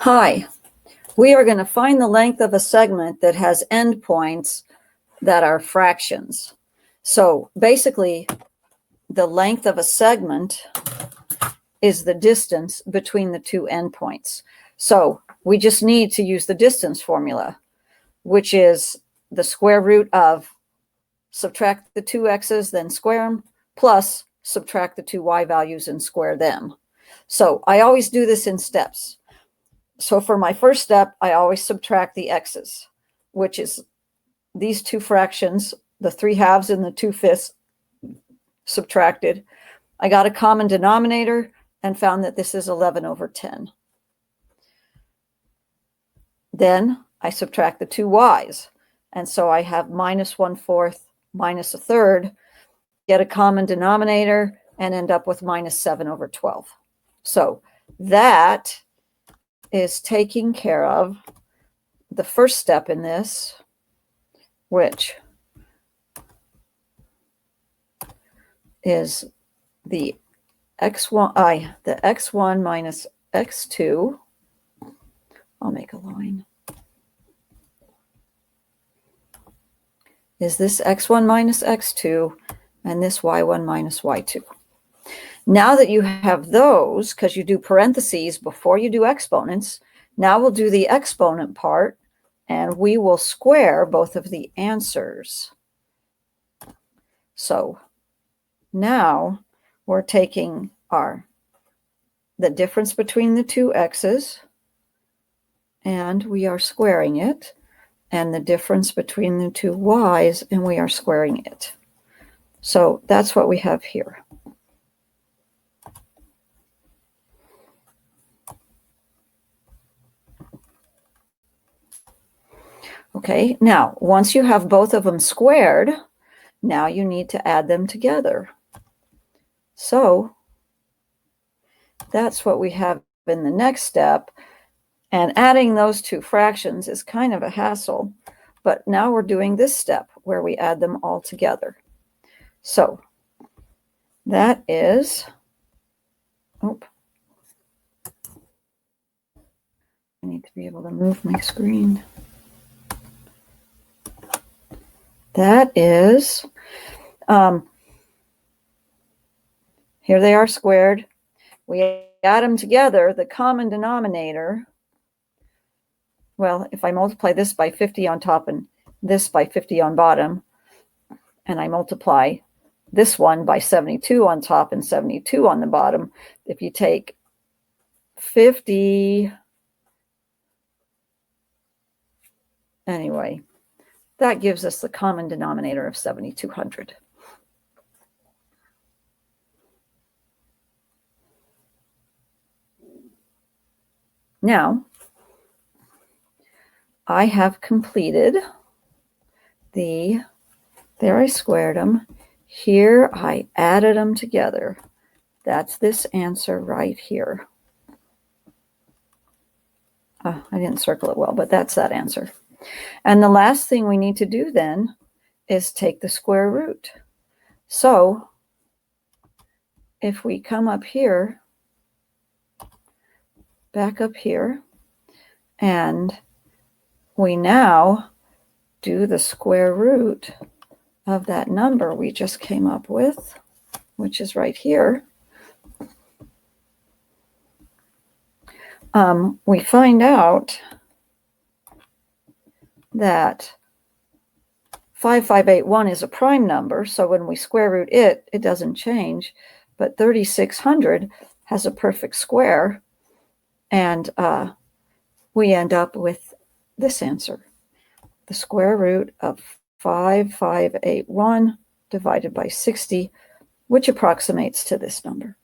Hi, we are going to find the length of a segment that has endpoints that are fractions. So basically, the length of a segment is the distance between the two endpoints. So we just need to use the distance formula, which is the square root of subtract the two x's, then square them, plus subtract the two y values and square them. So I always do this in steps. So for my first step, I always subtract the x's, which is these two fractions, the 3/2 and the 2/5 subtracted. I got a common denominator and found that this is 11/10. Then I subtract the two y's. And so I have -1/4 minus 1/3, get a common denominator, and end up with -7/12. So that is taking care of the first step in this, which is the x1 minus x2. I'll make a line. Is this x1 minus x2 and this y1 minus y2. Now that you have those, because you do parentheses before you do exponents, now we'll do the exponent part, and we will square both of the answers. So now we're taking the difference between the two x's, and we are squaring it, and the difference between the two y's, and we are squaring it. So that's what we have here. Okay, now once you have both of them squared, now you need to add them together. So that's what we have in the next step. And adding those two fractions is kind of a hassle, but now we're doing this step where we add them all together. So that is, I need to be able to move my screen. That is, here they are squared. We add them together, the common denominator. Well, if I multiply this by 50 on top and this by 50 on bottom, and I multiply this one by 72 on top and 72 on the bottom, if you take 50, anyway, that gives us the common denominator of 7,200. Now, I have completed there I squared them. Here I added them together. That's this answer right here. I didn't circle it well, but that's that answer. And the last thing we need to do then is take the square root. So if we come up here, back up here, and we now do the square root of that number we just came up with, which is right here, we find out that 5581 is a prime number, so when we square root it, it doesn't change, but 3600 has a perfect square, and we end up with this answer, the square root of 5581 divided by 60, which approximates to this number.